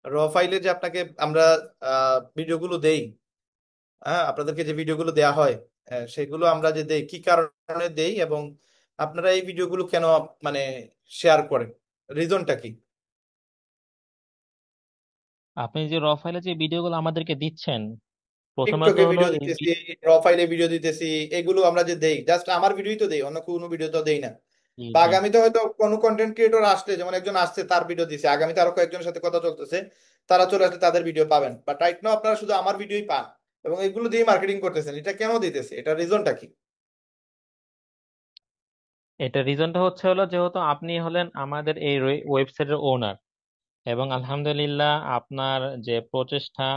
র ফাইলে যে আপনাকে আমরা ভিডিওগুলো দেই, হ্যাঁ, আপনাদেরকে যে ভিডিওগুলো দেয়া হয়, সেগুলো আমরা যে দেই কি কারণে দেই, এবং আপনারা এই ভিডিওগুলো কেন মানে শেয়ার করেন, রিজনটা কি? আপনি যে র ফাইলে যে ভিডিওগুলো আমাদেরকে দিচ্ছেন, প্রথমত টিকটকে হলো ভিডিও এই দিতেছি, র ফাইলে ভিডিও দিতেছি, এগুলো আমরা যে দেই জাস্ট আমার ভিডিওই তো দেই, অন্য কোনো ভিডিও তো দেই না। জি বা জি। আগামীতে হয়তো কোনো কন্টেন্ট ক্রিয়েটর আসলে, যেমন একজন আসছে তার ভিডিও দিছে, আগামীতে আরো কয়েকজনের সাথে কথা চলতেছে, তারা চলে আসলে তাদের ভিডিও পাবেন, বাট রাইট নাও আপনারা শুধু আমার ভিডিওই পান এবং এগুলো দিয়ে মার্কেটিং করতেছেন। এটা কেন দিতেছে, এটা রিজনটা কি? এটা রিজনটা হচ্ছে হলো, যেহেতু আপনি হলেন আমাদের এই ওয়েবসাইটের ওনার, এবং আলহামদুলিল্লাহ আপনার যে প্রচেষ্টা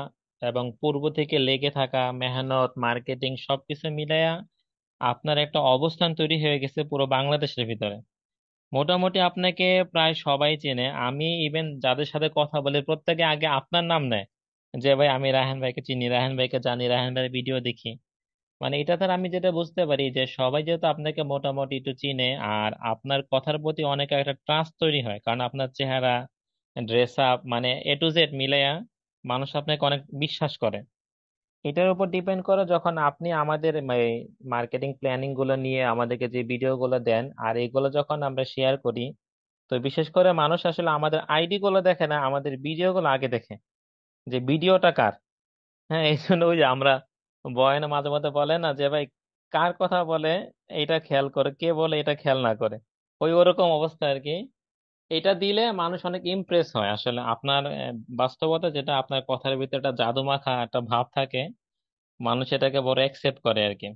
এবং পূর্ব থেকে লেগে থাকা মেহনত, মার্কেটিং সবকিছু মিলায়া আপনার একটা অবস্থান তৈরি হয়ে গেছে পুরো বাংলাদেশের ভিতরে। মোটামুটি আপনাকে প্রায় সবাই চেনে। আমি ইভেন যাদের সাথে কথা বলে প্রত্যেকে আগে আপনার নাম নেয়, যে ভাই আমি রায়হান ভাইকে চিনি, রায়হান ভাইকে জানি, রায়হান ভাইয়ের ভিডিও দেখি। মানে এটা তার আমি যেটা বুঝতে পারি যে সবাই যেহেতু আপনাকে মোটামুটি একটু চিনে, আর আপনার কথার প্রতি অনেক একটা ট্রাস্ট তৈরি হয়, কারণ আপনার চেহারা, ড্রেস আপ, মানে এ টু জেড মিলাইয়া মানুষ আপনাকে অনেক বিশ্বাস করে। এটার উপর ডিপেন্ড করে যখন আপনি আমাদের মার্কেটিং প্ল্যানিং গুলো নিয়ে আমাদেরকে যে ভিডিও গুলো দেন, আর এগুলো যখন আমরা শেয়ার করি, তো বিশেষ করে মানুষ আসলে আমাদের আইডি গুলো দেখে না, আমাদের ভিডিও গুলো আগে দেখে, যে ভিডিওটা কার। হ্যাঁ, এই জন্য ওই যে আমরা বয়ানে মাঝে মাঝে বলে না যে ভাই, কার কথা বলে এটা খেয়াল করে, কে বলে এটা খেয়াল না করে, ওই ওরকম অবস্থা আর কি। এটা দিলে মানুষ অনেক ইমপ্রেস হয় আসলে আপনার বাস্তবতা, যেটা আপনার কথার ভিতরে একটা জাদু মাখা একটা ভাব থাকে, মানুষ এটাকে বড় অ্যাকসেপ্ট করে আর কি।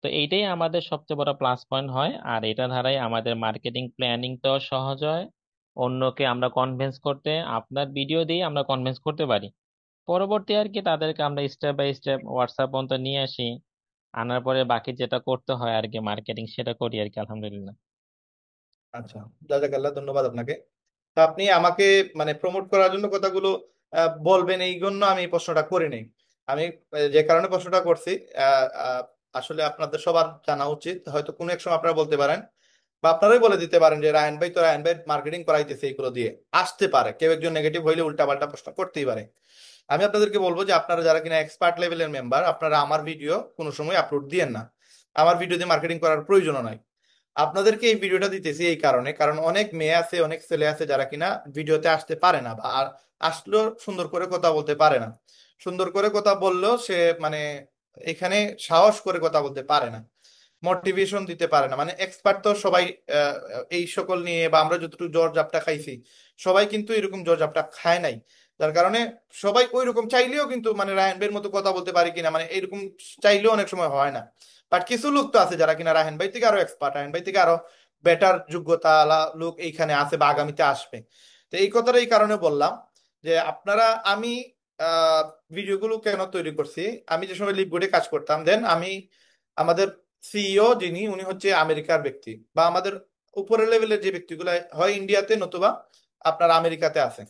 তো এইটাই আমাদের সবচেয়ে বড় প্লাস পয়েন্ট হয়, আর এটা ধারাই আমাদের মার্কেটিং প্ল্যানিং তো সহজ হয়। অন্যকে আমরা কনভিন্স করতে, আপনার ভিডিও দিয়ে আমরা কনভিন্স করতে পারি। পরবর্তী আর কি তাদেরকে আমরা স্টেপ বাই স্টেপ হোয়াটসঅ্যাপ পর্যন্ত নিয়ে আসি, আনার পরে বাকি যেটা করতে হয় আর কি মার্কেটিং, সেটা করি আর কি, আলহামদুলিল্লাহ। আচ্ছা, জাজাকাল্লাহ, ধন্যবাদ আপনাকে। তা আপনি আমাকে মানে প্রমোট করার জন্য কথাগুলো বলবেন, এই জন্য আমি এই প্রশ্নটা করি নাই। আমি যে কারণে প্রশ্নটা করছি, আহ, আহ, আসলে আপনাদের সবার জানা উচিত, হয়তো কোনো এক সময় আপনারা বলতে পারেন বা আপনারাই বলে দিতে পারেন যে রায়হান ভাই তো রায়হান ভাই মার্কেটিং করাইতেছে, এগুলো দিয়ে আসতে পারে, কেউ একজন নেগেটিভ হইলে উল্টাপাল্টা প্রশ্ন করতেই পারে। আমি আপনাদেরকে বলবো যে আপনারা যারা কিনা এক্সপার্ট লেভেলের মেম্বার, আপনারা আমার ভিডিও কোনো সময় আপলোড দিয়েন না। আমার ভিডিও দিয়ে মার্কেটিং করার প্রয়োজন নাই। আপনাদেরকে এই ভিডিওটা দিতেছি এই কারণে, কারণ অনেক মেয়ে আছে, অনেক ছেলে আছে যারা কিনা ভিডিওতে আসতে পারে না, বা আর আসলেও সুন্দর করে কথা বলতে পারে না। সুন্দর করে কথা বললেও সে মানে এখানে সাহস করে কথা বলতে পারে না, মোটিভেশন দিতে পারে না। মানে এক্সপার্ট তো সবাই আহ, এই সকল নিয়ে, বা আমরা যতটুকু জ্বর জাপটা খাইছি, সবাই কিন্তু এরকম জ্বর জাপটা খায় নাই। যার কারণে সবাই ওই রকম চাইলেও কিন্তু মানে রায়হান ভাইয়ের মতো কথা বলতে পারি কিনা, মানে এরকম চাইলেও অনেক সময় হয় না। বাট কিছু লোক তো আছে যারা কিনা রায়হান ভাই থেকে আরো এক্সপার্ট, রায়হান ভাই থেকে আরো বেটার যোগ্যতা লোক এইখানে আছে বা আগামীতে আসবে। তো এই কথাটা এই কারণে বললাম যে আপনারা, আমি আহ ভিডিওগুলো কেন তৈরি করছি। আমি যে সময় লিপবোর্ডে কাজ করতাম, দেন আমি আমাদের সিইও যিনি, উনি হচ্ছে আমেরিকার ব্যক্তি, বা আমাদের উপরের লেভেলের যে ব্যক্তিগুলো হয় ইন্ডিয়াতে নতুবা আপনার আমেরিকাতে আছে।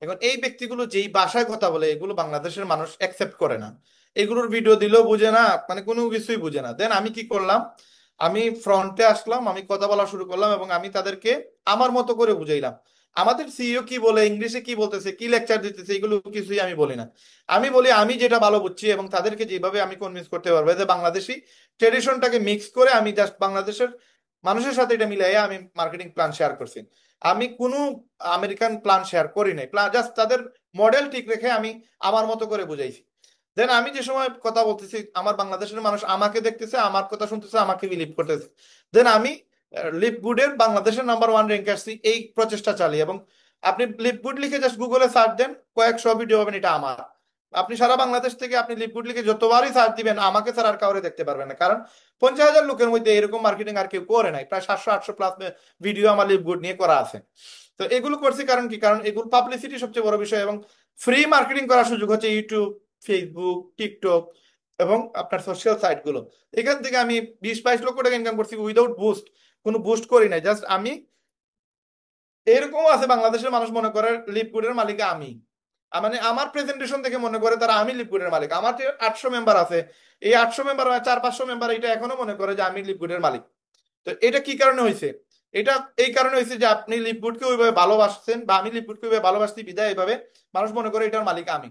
এখন এই ব্যক্তিগুলো যেই ভাষায় কথা বলে, এগুলো বাংলাদেশের মানুষ অ্যাকসেপ্ট করে না। এগুলোর ভিডিও দিলেও বুঝে না, মানে কোনো কিছুই বুঝে না। দেন আমি কি করলাম, আমি ফ্রন্টে আসলাম, আমি কথা বলা শুরু করলাম এবং আমি তাদেরকে আমার মতো করে বুঝাইলাম। আমাদের সিইও কি বলে, ইংলিশে কি বলতেছে, কি লেকচার দিতেছে, এগুলো কিছুই আমি বলি না। আমি বলি আমি যেটা ভালো বুঝছি, এবং তাদেরকে যেভাবে আমি কনভিন্স করতে পারবো যে বাংলাদেশি ট্রেডিশনটাকে মিক্স করে আমি জাস্ট বাংলাদেশের মানুষের সাথে এটা মিলাই আমি মার্কেটিং প্ল্যান শেয়ার করছি। আমি কোনো আমেরিকান প্ল্যান শেয়ার করি নাই, প্ল্যান জাস্ট তাদের মডেল ঠিক রেখে আমি আমার মতো করে বুঝাইছি। দেন আমি যে সময় কথা বলতেছি, আমার বাংলাদেশের মানুষ আমাকে দেখতেছে, আমার কথা শুনতেছে, আমাকে বিলিভ করতেছে। দেন আমি লিপগুডের বাংলাদেশের নাম্বার 1 র্যাঙ্কে আসছি এই প্রচেষ্টা চালিয়ে। এবং আপনি লিপগুড লিখে জাস্ট গুগলে সার্চ দেন, কয়েকশো ভিডিও পাবেন এটা আমার। আপনি সারা বাংলাদেশ থেকে আপনি লিপগুড লিখে যতবারই সার্চ দিবেন, আমাকে ছাড়া আর কাউরে দেখতে পারবেন না, কারণ 50,000 লোকের মধ্যে এরকম মার্কেটিং আর কেউ করে নাই। প্রায় 700-800 প্লাস ভিডিও আমার লিপগুড নিয়ে করা আছে। তো এগুলো করছি কারণ কি, কারণ এগুলো পাবলিসিটি সবচেয়ে বড় বিষয়, এবং ফ্রি মার্কেটিং করার সুযোগ হচ্ছে ইউটিউব, ফেসবুক, টিকটক এবং আপনার সোশ্যাল সাইট গুলো। এখান থেকে আমি 20-22 লক্ষ টাকা ইনকাম করছি উইদাউট বুস্ট। কোনো বুস্ট করি নাই, জাস্ট আমি। এরকম আছে বাংলাদেশের মানুষ মনে করে লিপগুডের মালিক আমি। মানে আমার প্রেজেন্টেশন দেখে মনে করে তারা আমি লিপগুডের মালিক। আমার যে 800 মেম্বার আছে, এই 800 মেম্বার 400-500 মেম্বার এটা এখনো মনে করে যে আমি লিপগুডের মালিক। তো এটা কি কারণে হয়েছে, এটা এই কারণে হয়েছে যে আপনি লিপগুডকে ওইভাবে ভালোবাসছেন, বা আমি লিপগুডকে ওইভাবে ভালোবাসছি বিদায় এইভাবে মানুষ মনে করে এটার মালিক আমি।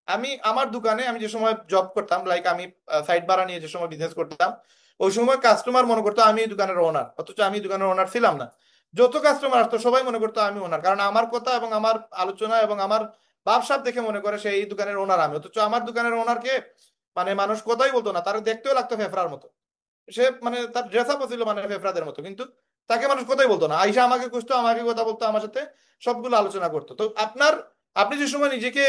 আমি আমার দোকানে আমি যে সময় জব করতাম, লাইক আমি সাইড ভাড়া নিয়ে যে সময় বিজনেস করতাম, ওই সময় কাস্টমার মনে করতো আমি এই দোকানের ওনার, অথচ আমি এই দোকানের ওনার ছিলাম না। যত কাস্টমার আসতো সবাই মনে করতো আমি ওনার, কারণ আমার কথা এবং আমার আলোচনা এবং আমার ভাবসাব দেখে মনে করে সেই দোকানের ওনার আমি, অথচ আমার দোকানের ওনারকে মানে মানুষ কথাই বলতো না, তার দেখতেও লাগতো ফেফড়ার মতো। সে মানে তার ড্রেস আপ ছিল মানে ফেফড়াদের মতো, কিন্তু তাকে মানুষ কথাই বলতো না। আইসা আমাকে খুঁজতো, আমাকে কথা বলতো, আমার সাথে সবগুলো আলোচনা করতো। তো আপনি যে সময় নিজেকে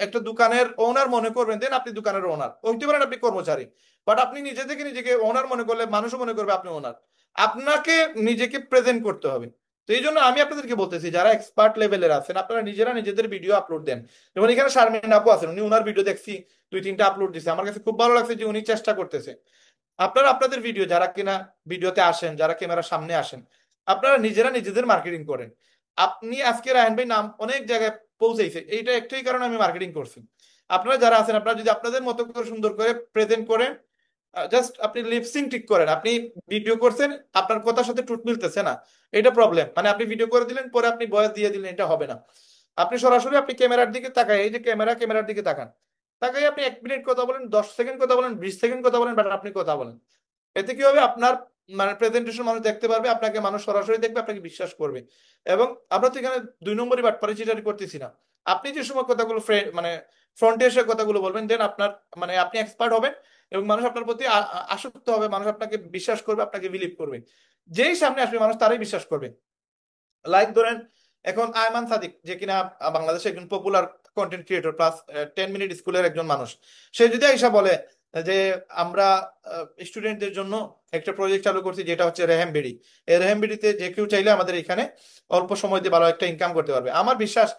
একটা দোকানের ওনার মনে করবেন, দেন আপনি দোকানের ওনার হইতে পারেন, আপনি কর্মচারী, বাট আপনি নিজে থেকে নিজেকে ওনার মনে করলে মানুষও মনে করবে আপনি ওনার। আপনাকে নিজেকে প্রেজেন্ট করতে হবে। তো এই জন্য আমি আপনাদেরকে বলতেছি, যারা এক্সপার্ট লেভেলের আছেন আপনারা নিজেরা নিজেদের ভিডিও আপলোড দেন। যেমন এখানে শারমিন আপু আছেন, উনি ওনার ভিডিও দেখছি 2-3টা আপলোড দিছে, আমার কাছে খুব ভালো লাগছে যে উনি চেষ্টা করতেছে। আপনারা আপনাদের ভিডিও, যারা কিনা ভিডিওতে আসেন, যারা ক্যামেরার সামনে আসেন, আপনারা নিজেরা নিজেদের মার্কেটিং করেন। আপনি আজকে রায়হান ভাই নাম অনেক জায়গায় পৌঁছাইছে, এইটা একটাই কারণে আমি মার্কেটিং করছি। আপনারা যারা আছেন আপনারা যদি আপনাদের মতো করে সুন্দর করে প্রেজেন্ট করেন, জাস্ট আপনি লিপসিং ঠিক করেন, আপনি ভিডিও করছেন আপনার কথার সাথে টুট মিলতেছে না, এটা প্রবলেম। মানে আপনি ভিডিও করে দিলেন পরে আপনি ভয়েস দিয়ে দিলেন, এটা হবে না। আপনি সরাসরি আপনি ক্যামেরার দিকে তাকায়, এই যে ক্যামেরার দিকে তাকান, তাকাই আপনি 1 মিনিট কথা বলেন, 10 সেকেন্ড কথা বলেন, 20 সেকেন্ড কথা বলেন, বাট আপনি কথা বলেন। এতে কি হবে, আপনার মানে প্রেজেন্টেশন মানুষ দেখতে পারবে, আপনাকে মানুষ সরাসরি দেখবে, আপনাকে বিশ্বাস করবে। এবং আমরা তো এখানে 2 নম্বরই বাটপারি চিটারি করতেছি না। আপনি যে সময় কথাগুলো মানে ফ্রন্টে এসে কথাগুলো বলবেন, দেন আপনার মানে আপনি এক্সপার্ট হবেন, এবং মানুষ আপনার প্রতি আসক্ত হবে, মানুষ আপনাকে বিশ্বাস করবে, আপনাকে বিলিভ করবে। যেই সামনে আসবে মানুষ তারই বিশ্বাস করবে। লাইক ধরেন এখন আয়মান সাদিক, যে কিনা বাংলাদেশে একজন popular content creator plus 10 minute স্কুলের একজন মানুষ, সে যদি আইসা বলে যে আমরা স্টুডেন্টদের জন্য একটা প্রজেক্ট চালু করছি যেটা হচ্ছে রেহেম বিডি, এই রেহেম বিডিতে যে কেউ চাইলে আমাদের এখানে অল্প সময় দিয়ে ভালো একটা ইনকাম করতে পারবে, আমার বিশ্বাস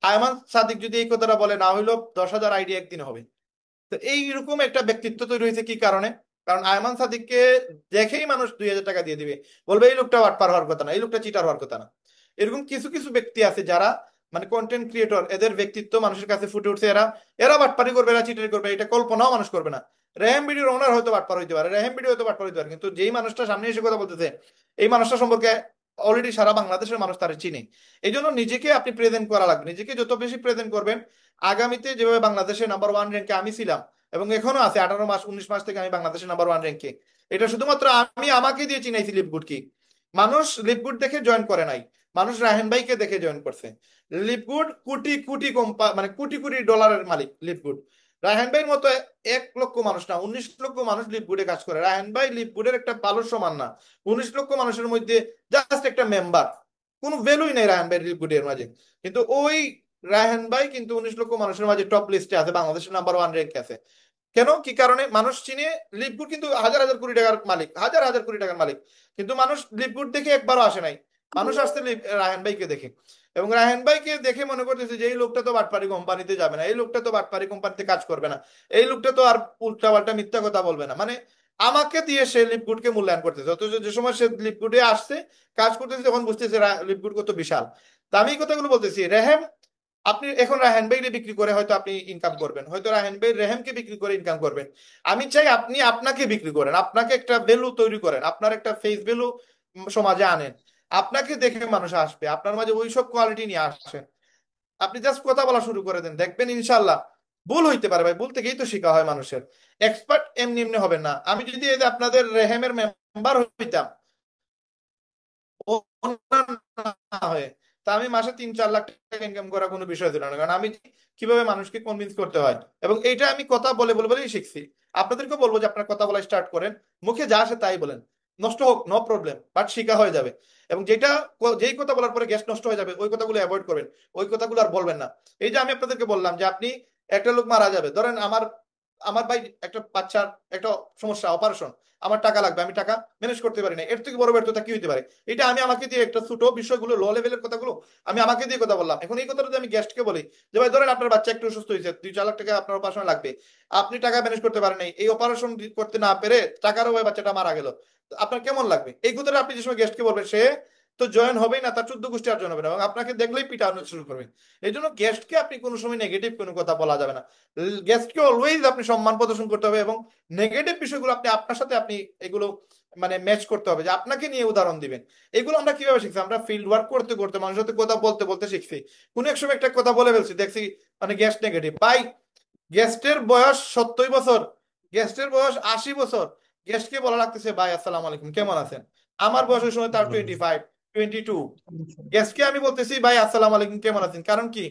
আয়মান সাদিক যদি এই কথাটা বলে না হইলেও 10,000 আইডিয়া একদিন হবে। তো এইরকম একটা ব্যক্তিত্ব তৈরি হয়েছে কি কারণে? কারণ আয়মান সাদিককে দেখেই মানুষ 2,000 টাকা দিয়ে দিবে, বলবে এই লোকটা বাটপার হওয়ার কথা না, এই লোকটা চিটার হওয়ার কথা না। এরকম কিছু কিছু ব্যক্তি আছে যারা মানে কন্টেন্ট ক্রিয়েটর, এদের ব্যক্তিত্ব মানুষের কাছে ফুটে উঠছে, এরা এরা বাটপারি করবে, এরা চিটারি করবে, এটা কল্পনাও মানুষ করবে না। রেহেম ভিডিওর ওনার হয়তো বাটপার হইতে পারে, রেহেম ভিডিও হয়তো বাটপার হইতে পারে, কিন্তু যেই মানুষটা সামনে এসে কথা বলতেছে এই মানুষটা সম্পর্কে অলরেডি সারা বাংলাদেশের মানুষ তার চিনে। এই জন্য নিজেকে আপনি প্রেজেন্ট করা লাগবে, নিজেকে যত বেশি প্রেজেন্ট করবেন, আগামীতে যেভাবে বাংলাদেশের নাম্বার 1 র্যাঙ্কে আমি ছিলাম, এবং এখনো আছে 18 মাস 19 মাস থেকে আমি বাংলাদেশের নাম্বার 1 র্যাঙ্কে, এটা শুধুমাত্র আমি আমাকে দিয়ে চিনাইছি লিপগুড কি। মানুষ লিপগুড দেখে জয়েন করে নাই, মানুষ রাহেন ভাইকে দেখে জয়েন করছে। লিপগুড কোটি কোটি মানে কোটি কোটি ডলারের মালিক লিপগুড। রায়হান ভাইয়ের মতো 1 লক্ষ মানুষ না, 19 লক্ষ মানুষ লিপগুডে কাজ করে, রায়হান ভাই লিপগুডের একটা বালুর সমান না। 19 লক্ষ মানুষের মধ্যে জাস্ট একটা মেম্বার, কোনো ভ্যালুই নেই রায়হান ভাই লিপগুডের মাঝে। কিন্তু ওই রায়হান ভাই কিন্তু 19 লক্ষ মানুষের মাঝে টপ লিস্টে আছে, বাংলাদেশের নাম্বার 1 র্যাঙ্কে আছে। কেন কি কারণে মানুষ চিনে? লিপগুড কিন্তু হাজার হাজার কোটি টাকার মালিক, হাজার হাজার কোটি টাকার মালিক, কিন্তু মানুষ লিপগুড দেখে একবারও আসে নাই, মানুষ আসছে রায়হান ভাইকে দেখে। এবং রায়হান ভাইকে দেখে মনে করতেছে যে এই লোকটা তো বাটপারি কোম্পানিতে যাবে না, এই লোকটা তো বাটপারি কোম্পানিতে কাজ করবে না, এই লোকটা তো আর উল্টা পাল্টা মিথ্যা কথা বলবে না, মানে আমাকে দিয়ে সে লিপগুডকে মূল্যায়ন করতেছে। অথচ যে সময় সে লিপগুডে আসছে কাজ করতেছে তখন বুঝতেছে লিপগুড কত বিশাল। তা আমি এই কথাগুলো বলতেছি, রেহেম আপনি এখন রাহেন ভাইরে বিক্রি করে হয়তো আপনি ইনকাম করবেন, হয়তো রাহেন ভাই রেহেমকে বিক্রি করে ইনকাম করবেন। আমি চাই আপনি আপনাকে বিক্রি করেন, আপনাকে একটা ভ্যালু তৈরি করেন, আপনার একটা ফেস ভ্যালু সমাজে আনেন, আপনাকে দেখে মানুষ আসবে, আপনার মাঝে ওই সব কোয়ালিটি নিয়ে আসেন। আপনি জাস্ট কথা বলা শুরু করে দেন, দেখবেন ইনশাল্লাহ। ভুল হইতে পারে ভাই, ভুল থেকেই তো শেখা হয় মানুষের, এক্সপার্ট এমনি এমনি হবে না। আমি যদি এই যে আপনাদের রেহেমের মেম্বার হইতাম ওনার না হয়ে, তা আমি মাসে 3-4 লাখ টাকা ইনকাম করা কোনো বিষয় ছিল না, কারণ আমি কিভাবে মানুষকে কনভিন্স করতে হয় এবং এইটা আমি কথা বলে বলে বলেই শিখছি। আপনাদেরকেও বলবো যে আপনার কথা বলা স্টার্ট করেন, মুখে যা আসে তাই বলেন, নষ্ট হোক নো প্রবলেম, বাট শিখা হয়ে যাবে। এবং যেটা যেই কথা বলার পরে গ্যাস নষ্ট হয়ে যাবে ওই কথাগুলো অ্যাভয়েড করবেন, ওই কথাগুলো আর বলবেন না। এই যে আমি আপনাদেরকে বললাম যে আপনি একটা লোক মারা যাবে, ধরেন আমার আমার ভাই একটা বাচ্চার একটা সমস্যা, অপারেশন, আমার টাকা লাগবে, আমি টাকা ম্যানেজ করতে পারি না, এর থেকে বড় ব্যর্থতা কি হতে পারে? এটা আমি আমাকে দিয়ে একটা ছোট বিষয়গুলো, লো লেভেলের কথাগুলো আমি আমাকে দিয়ে কথা বললাম। এখন এই কথাটা যদি আমি গেস্টকে বলি যে ভাই ধরেন আপনার বাচ্চা একটু অসুস্থ হয়েছে, 2-4 লাখ টাকা আপনার অপারেশন লাগবে, আপনি টাকা ম্যানেজ করতে পারেন নাই, এই অপারেশন করতে না পেরে টাকার অভাবে বাচ্চাটা মারা গেল, তো আপনার কেমন লাগবে? এই কথাটা আপনি যে সময় গেস্টকে বলবেন, সে তো জয়েন হবেই না, তার 14 গোষ্ঠী আর জয়েন হবে না, এবং আপনাকে দেখলেই পিটানো শুরু করবে। এই জন্য গেস্টকে আপনি কোনো সময় নেগেটিভ কোনো কথা বলা যাবে না। গেস্টকে অলওয়েজ আপনি সম্মান প্রদর্শন করতে হবে, এবং নেগেটিভ বিষয়গুলো আপনি আপনার সাথে আপনি এগুলো মানে ম্যাচ করতে হবে, যে আপনাকে নিয়ে উদাহরণ দিবেন। এগুলো আমরা কিভাবে শিখছি? আমরা ফিল্ড ওয়ার্ক করতে করতে মানুষের সাথে কথা বলতে বলতে শিখছি। কোন এক সময় একটা কথা বলে ফেলছি, দেখছি মানে গেস্ট নেগেটিভ। ভাই, গেস্টের বয়স 70 বছর, গেস্টের বয়স 80 বছর, গেস্টকে বলা লাগতেছে ভাই আসসালামু আলাইকুম কেমন আছেন। আমার বয়সের সময় তার 25, 22। গেস্টকে আমি বলতেছি ভাই আসসালামু আলাইকুম কেমন আছেন, কারণ কি?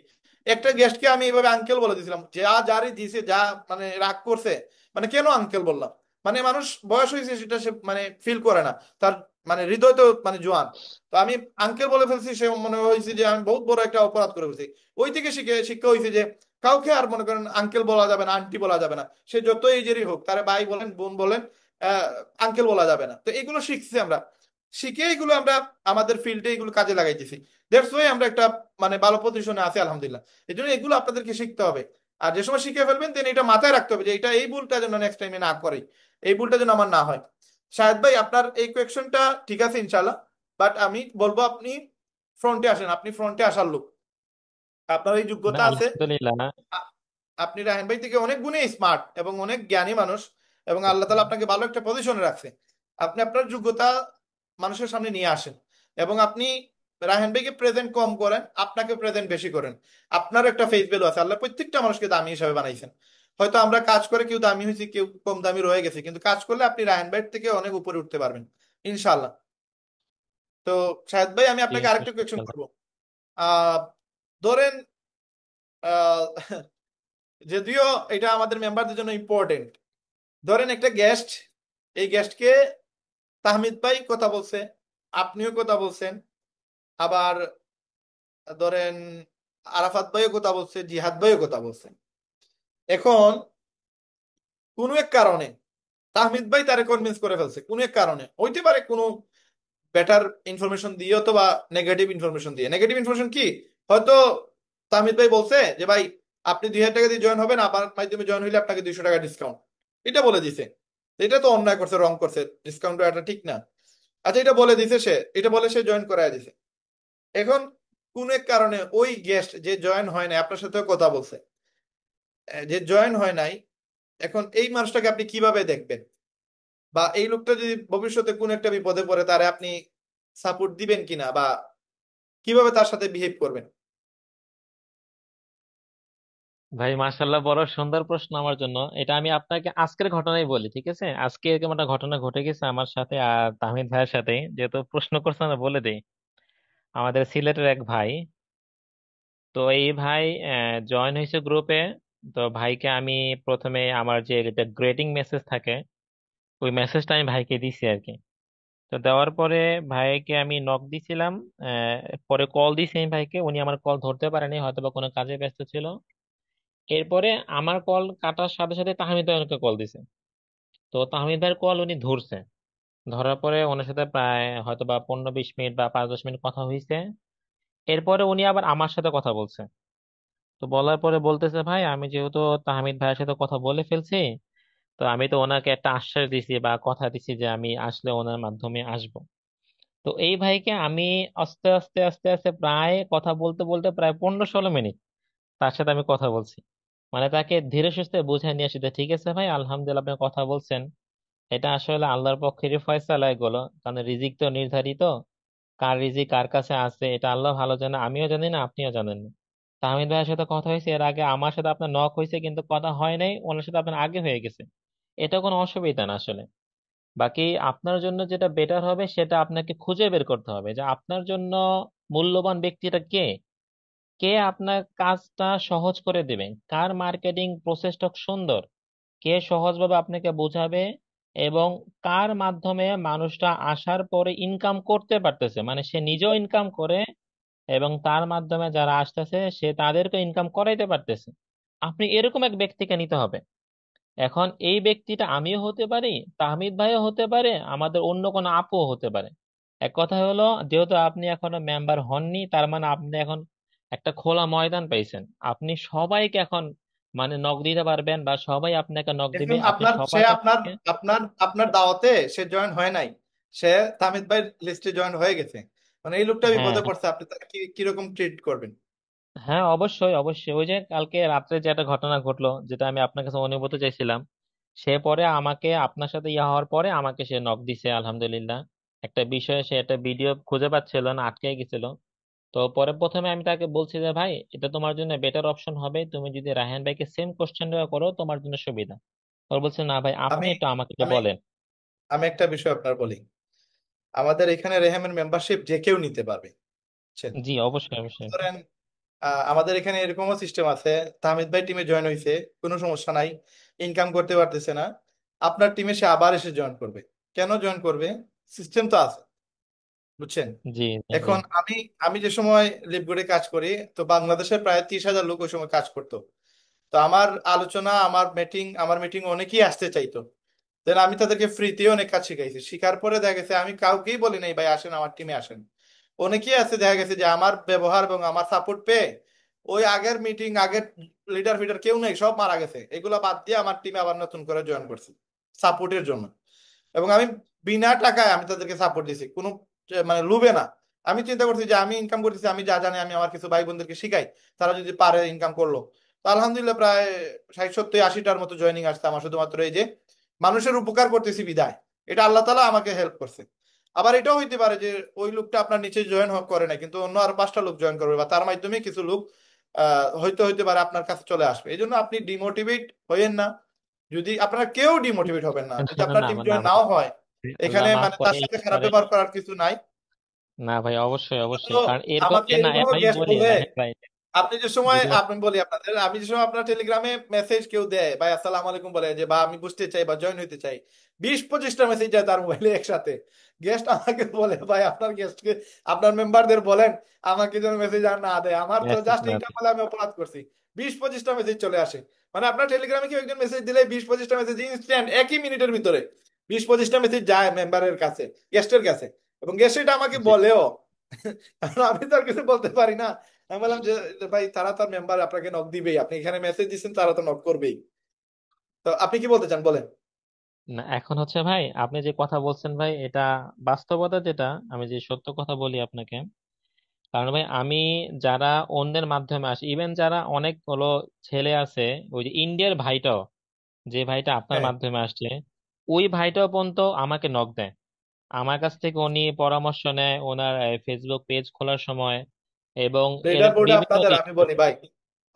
একটা গেস্টকে আমি এইভাবে আঙ্কেল বলে দিয়েছিলাম, যা যারই দিছে যা মানে রাগ করছে, মানে কেন আঙ্কেল বললাম? মানে মানুষ বয়স হয়েছে সেটা সে মানে ফিল করে না, তার মানে হৃদয় তো মানে জোয়ান। তো আমি আঙ্কেল বলে ফেলছি, সে মনে হয়েছে যে আমি বহুত বড় একটা অপরাধ করে ফেলছি। ওই থেকে শিক্ষা হয়েছে যে কাউকে আর মনে করেন আঙ্কেল বলা যাবে না, আন্টি বলা যাবে না, সে যত এজেরই হোক, তার ভাই বলেন বোন বলেন, আঙ্কেল বলা যাবে না। তো এগুলো শিখছি আমরা, শিখে এগুলো আমরা আমাদের ফিল্ডে এগুলো কাজে লাগাইতেছি। দ্যাটস ওয়াই আমরা একটা মানে ভালো পজিশনে আছি আলহামদুলিল্লাহ। এই জন্য এগুলো আপনাদেরকে শিখতে হবে। আর যে সময় শিখে ফেলবেন দেন এটা মাথায় রাখতে হবে যে এটা এই ভুলটা যেন নেক্সট টাইমে না করে, এই ভুলটা যেন আমার না হয়। শাহেদ ভাই, আপনার এই কোয়েকশনটা ঠিক আছে ইনশাল্লাহ, বাট আমি বলবো আপনি ফ্রন্টে আসেন, আপনি ফ্রন্টে আসার লোক, আপনার এই না যোগ্যতা আছে। আলহামদুলিল্লাহ। আ- আপনি রাহেন ভাই থেকে অনেক গুণে স্মার্ট এবং অনেক জ্ঞানী মানুষ, এবং আল্লাহ তালা আপনাকে ভালো একটা পজিশনে রাখছে। আপনি আপনার যোগ্যতা মানুষের সামনে নিয়ে আসেন, এবং আপনি রাহেন ভাইকে প্রেজেন্ট কম করেন, আপনাকে প্রেজেন্ট বেশি করেন। আপনার একটা ফেস ভ্যালু আছে, আল্লাহ প্রত্যেকটা মানুষকে দামি হিসাবে বানাইছেন। হয়তো আমরা কাজ করে কেউ দামি হয়েছি, কেউ কম দামি রয়ে গেছে, কিন্তু কাজ করলে আপনি রাহেন ভাইয়ের থেকে অনেক উপরে উঠতে পারবেন ইনশাল্লাহ। তো শাহেদ ভাই, আমি জি আপনাকে আরেকটা কোয়েশ্চেন ইনশাআল্লাহ। করবো। আহ ধরেন, আহ যদিও এটা আমাদের মেম্বারদের জন্য ইম্পর্টেন্ট, ধরেন একটা গেস্ট, এই গেস্টকে তাহমিদ ভাই কথা বলছে, আপনিও কথা বলছেন, আবার ধরেন আরাফাত ভাইও কথা বলছে, জিহাদ ভাইও কথা বলছেন। এখন কোনো এক কারণে তাহমিদ ভাই তারে কনভিন্স করে ফেলছে, কোনো এক কারণে হইতে পারে, কোনো বেটার ইনফরমেশন দিয়ে অথবা নেগেটিভ ইনফরমেশন দিয়ে। নেগেটিভ ইনফরমেশন কি? হয়তো তাহমিদ ভাই বলছে যে ভাই আপনি 2000 টাকা দিয়ে জয়েন হবেন, আমার মাধ্যমে জয়েন হইলে আপনাকে 200 টাকা ডিসকাউন্ট, এটা বলে দিছে। এটা তো অন্যায় করছে, রং করছে, ডিসকাউন্ট এটা ঠিক না। আচ্ছা, এটা বলে দিছে সে, এটা বলে সে জয়েন করায় দিছে। এখন এক কারণে ওই গেস্ট যে জয়েন হয় নাই, আপনার সাথেও কথা বলছে, যে জয়েন হয় নাই, এখন এই মানুষটাকে আপনি কিভাবে দেখবেন? বা এই লোকটা যদি ভবিষ্যতে কোন একটা বিপদে পড়ে, তারে আপনি সাপোর্ট দিবেন কিনা, বা কিভাবে তার সাথে বিহেভ করবেন? ভাই মাশাল্লাহ, বড় সুন্দর প্রশ্ন আমার জন্য। এটা আমি আপনাকে আজকের ঘটনাই বলি, ঠিক আছে? আজকে এরকম একটা ঘটনা ঘটে গেছে আমার সাথে আর তাহমিদ ভাইয়ের সাথে। যেহেতু প্রশ্ন করছেন আমি বলে দিই। আমাদের সিলেটের এক ভাই, তো এই ভাই জয়েন হয়েছে গ্রুপে। তো ভাইকে আমি প্রথমে আমার যে গ্রেডিং মেসেজ থাকে, ওই মেসেজটা আমি ভাইকে দিছি আর কি। তো দেওয়ার পরে ভাইকে আমি নক দিছিলাম। আহ, পরে কল দিছি আমি ভাইকে, উনি আমার কল ধরতে পারেনি, হয়তো বা কোনো কাজে ব্যস্ত ছিল। এরপরে আমার কল কাটার সাথে সাথে তাহমিদ ভাইকে কল দিছে। তো তাহমিদ ভাইয়ের কল উনি ধরছে। ধরার পরে ওনার সাথে প্রায় হয়তো বা 15-20 মিনিট বা 5-10 মিনিট কথা হয়েছে। এরপরে উনি আবার আমার সাথে কথা বলছে। তো বলার পরে বলতেছে, ভাই আমি যেহেতু তাহমিদ ভাইয়ের সাথে কথা বলে ফেলছি, তো আমি তো ওনাকে একটা আশ্বাস দিছি বা কথা দিছি যে আমি আসলে ওনার মাধ্যমে আসবো। তো এই ভাইকে আমি আস্তে আস্তে আস্তে আস্তে প্রায় কথা বলতে বলতে প্রায় 15-16 মিনিট তার সাথে আমি কথা বলছি। মানে তাকে ধীরে সুস্থে বুঝাই নিয়ে আসি যে, ঠিক আছে ভাই, আলহামদুলিল্লাহ আপনি কথা বলছেন, এটা আসলে আল্লাহর পক্ষেরই ফয়সালা এগুলো। কারণ রিজিক তো নির্ধারিত, কার রিজিক কার কাছে আছে এটা আল্লাহ ভালো জানে, আমিও জানি না, আপনিও জানেন না। তাহমিদ ভাইয়ের সাথে কথা হয়েছে এর আগে, আমার সাথে আপনার নক হয়েছে কিন্তু কথা হয় নাই, ওনার সাথে আপনার আগে হয়ে গেছে। এটা কোনো অসুবিধা না আসলে। বাকি আপনার জন্য যেটা বেটার হবে সেটা আপনাকে খুঁজে বের করতে হবে, যে আপনার জন্য মূল্যবান ব্যক্তিটা কে, কে আপনার কাজটা সহজ করে দিবেন, কার মার্কেটিং প্রসেসটা সুন্দর, কে সহজভাবে আপনাকে বোঝাবে, এবং কার মাধ্যমে মানুষটা আসার পরে ইনকাম করতে পারতেছে, মানে সে নিজেও ইনকাম করে এবং তার মাধ্যমে যারা আসতেছে সে তাদেরকে ইনকাম করাইতে পারতেছে। আপনি এরকম এক ব্যক্তিকে নিতে হবে। এখন এই ব্যক্তিটা আমিও হতে পারি, তাহমিদ ভাইও হতে পারে, আমাদের অন্য কোনো আপুও হতে পারে। এক কথা হলো, যেহেতু আপনি এখনো মেম্বার হননি, তার মানে আপনি এখন একটা খোলা ময়দান পাইছেন। আপনি সবাইকে এখন মানে নক দিতে পারবেন, বা সবাই আপনাকে নক দিবে, দেখুন, আপনি আপনার সে সবার কাছ আপনার থেকে। আপনার আপনার দাওয়াতে সে জয়েন হয় নাই, সে তামিদ ভাই লিস্টে জয়েন হয়ে গেছে। মানে এই লোকটা হ্যাঁ, বিপদে পড়ছে, আপনি তাকে কি কিরকম ট্রিট করবেন? হ্যাঁ, অবশ্যই অবশ্যই। ওই যে কালকে রাত্রে যে একটা ঘটনা ঘটলো, যেটা আমি আপনার কাছে অনুভূতি চাইছিলাম, সে পরে আমাকে আপনার সাথে ইয়া হওয়ার পরে আমাকে সে নক দিছে আলহামদুলিল্লাহ। একটা বিষয়ে সে একটা ভিডিও খুঁজে পাচ্ছিল না, আটকে গেছিল। তো পরে প্রথমে আমি তাকে বলছি যে ভাই, এটা তোমার জন্য বেটার অপশন হবে, তুমি যদি রায়হান ভাইকে সেম কোশ্চেন করো তোমার জন্য সুবিধা। ওর বলছে না ভাই, আপনি আমি একটু আমাকে একটু আমি বলেন। আমি একটা বিষয় আপনার বলি। আমাদের এখানে রেহামের মেম্বারশিপ যে কেউ নিতে পারবে, বুঝছেন? জি, অবশ্যই অবশ্যই। ধরেন আমাদের এখানে এরকমও সিস্টেম আছে, তাহমিদ ভাই টিমে জয়েন হয়েছে, কোনো সমস্যা নাই, ইনকাম করতে পারতেছে না, আপনার টিমে সে আবার এসে জয়েন করবে। কেন জয়েন করবে? সিস্টেম তো আছে, বুঝছেন? জি, জি, জি। এখন আমি আমি যে সময় লিপবোর্ডে কাজ করি, তো বাংলাদেশের প্রায় 30,000 লোক ওই সময় কাজ করতো। তো আমার আলোচনা, আমার মিটিং অনেকেই আসতে চাইতো। দেন আমি তাদেরকে ফ্রিতেও অনেক কাজ শিখাইছি, শিখার পরে দেখা গেছে আমি কাউকেই বলি নাই ভাই আসেন আমার টিমে আসেন। অনেকেই আছে দেখা গেছে যে আমার ব্যবহার এবং আমার সাপোর্ট পেয়ে ওই আগের মিটিং, আগের লিডার ফিডার কেউ নেই, সব মারা গেছে, এগুলা বাদ দিয়ে আমার টিমে আবার নতুন করে জয়েন করছি সাপোর্টের জন্য। এবং আমি বিনা টাকায় আমি তাদেরকে সাপোর্ট দিছি, কোনো মানে লুবে না। আমি চিন্তা করছি যে আমি ইনকাম করতেছি, আমি যা জানি আমি আমার কিছু ভাই বোনদেরকে শিখাই, তারা যদি পারে ইনকাম করলো। তো আলহামদুলিল্লাহ প্রায় 60 70 80টার মতো জয়েনিং আসছে আমার, শুধুমাত্র এই যে মানুষের উপকার করতেছি বিদায়, এটা আল্লাহ তালা আমাকে হেল্প করছে। আবার এটাও হইতে পারে যে ওই লোকটা আপনার নিচে জয়েন করে না, কিন্তু অন্য আর 5টা লোক জয়েন করবে, বা তার মাধ্যমে কিছু লোক হইতে হইতে পারে আপনার কাছে চলে আসবে। এই জন্য আপনি ডিমোটিভেট হইয়েন না। যদি আপনারা কেউ ডিমোটিভেট হবেন না, যদি না, আপনার না, টিম না জয়েন ভাই, নাও হয়, আল্লাহ এখানে মাফ মানে করে তার এই সাথে খারাপ ব্যাপারে। ব্যবহার করার কিছু নাই। না ভাই, অবশ্যই তো অবশ্যই, কারণ এরকম আমাকে না, এরকমও আমি গেস্ট বলি বলে, রাহেন ভাই, আপনি যে সময় যদি আপনি বলি আপনাদের, আমি যে সময় আপনার টেলিগ্রামে মেসেজ কেউ দেয় ভাই আসসালামু আলাইকুম বলে যে বা আমি বুঝতে চাই বা জয়েন হইতে চাই, 20 25টা মেসেজ যায় তার মোবাইলে একসাথে। গেস্ট আমাকে বলে ভাই আপনার গেস্টকে, আপনার মেম্বারদের বলেন আমাকে যেন মেসেজ আর না দেয়, আমার তো মেসেজ জাস্ট না ইনকাম দেয়। বলে আমি অপরাধ করছি। 20 25টা মেসেজ চলে আসে। মানে আপনার টেলিগ্রামে কেউ একজন মেসেজ দিলে 20 25টা মেসেজ ইনস্ট্যান্ট, একই মিনিটের ভিতরে 20 25টা মেসেজ যায় মেম্বারের কাছে, গেস্টের কাছে। এবং গেস্ট এটা আমাকে জি। বলেও। কারণ আমি তো আর কিছু বলতে পারি না। আমি বললাম যে ভাই তারা তার মেম্বার, আপনাকে নক দিবেই, আপনি এখানে মেসেজ দিচ্ছেন, তারা তো নক করবেই। তো আপনি কি বলতে চান বলেন? না, এখন হচ্ছে ভাই, আপনি যে কথা বলছেন ভাই, এটা বাস্তবতা যেটা, আমি যে সত্য কথা বলি আপনাকে। কারণ ভাই আমি, যারা অন্যের মাধ্যমে আসে, ইভেন যারা অনেক হলো ছেলে আছে, ওই যে ইন্ডিয়ার ভাইটাও, যে ভাইটা আপনার হ্যাঁ, মাধ্যমে আসছে, ওই ভাইটাও পর্যন্ত আমাকে নক দেয়। আমার কাছ থেকে উনি পরামর্শ নেয় ওনার ফেসবুক পেজ খোলার সময়, এবং এর লিডার বোর্ডে বিভিন্ন আপনাদের দিক। আমি বলি ভাই,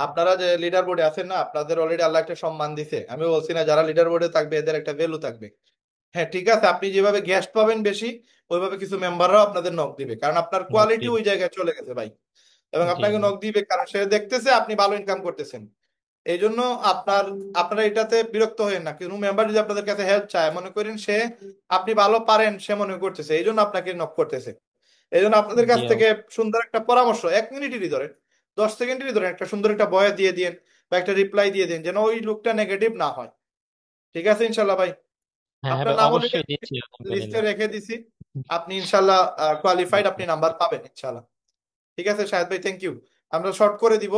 আপনারা যে লিডার বোর্ডে আছেন না, আপনাদের অলরেডি আল্লাহ একটা সম্মান দিছে, আমি বলছি না যারা লিডার বোর্ডে থাকবে এদের একটা ভ্যালু থাকবে। হ্যাঁ ঠিক আছে, আপনি যেভাবে গেস্ট পাবেন বেশি, ওইভাবে কিছু মেম্বাররাও আপনাদের নক দিবে, কারণ আপনার কোয়ালিটি জি, ওই জায়গায় চলে গেছে ভাই। এবং জি, আপনাকে জি, নক দিবে কারণ সে দেখতেছে আপনি ভালো ইনকাম করতেছেন। এই জন্য আপনার আপনারা এটাতে বিরক্ত হয়েন না, কোনো মেম্বার যদি আপনাদের কাছে হেল্প চায়, মনে করেন সে আপনি ভালো পারেন সে মনে করতেছে, এই জন্য আপনাকে নক করতেছে। এই জন্য আপনাদের জি, কাছ থেকে সুন্দর একটা পরামর্শ, 1 মিনিটেরই ধরেন, 10 সেকেন্ডেরই ধরেন, একটা সুন্দর একটা বয়া দিয়ে দিন বা একটা রিপ্লাই দিয়ে দিন, যেন ওই লোকটা নেগেটিভ না হয়। ঠিক আছে ইনশাল্লাহ ভাই। হ্যাঁ, হ্যাঁ আপনার ভাই, নাম অলরেডি অবশ্যই দিচ্ছি লিস্টে আলহামদুলিল্লাহ। রেখে দিছি, আপনি ইনশাল্লাহ কোয়ালিফাইড, দিচ্ছি। আপনি নাম্বার পাবেন ইনশাল্লাহ। ঠিক আছে শাহেদ ভাই, থ্যাংক ইউ। আমরা শর্ট করে দিব।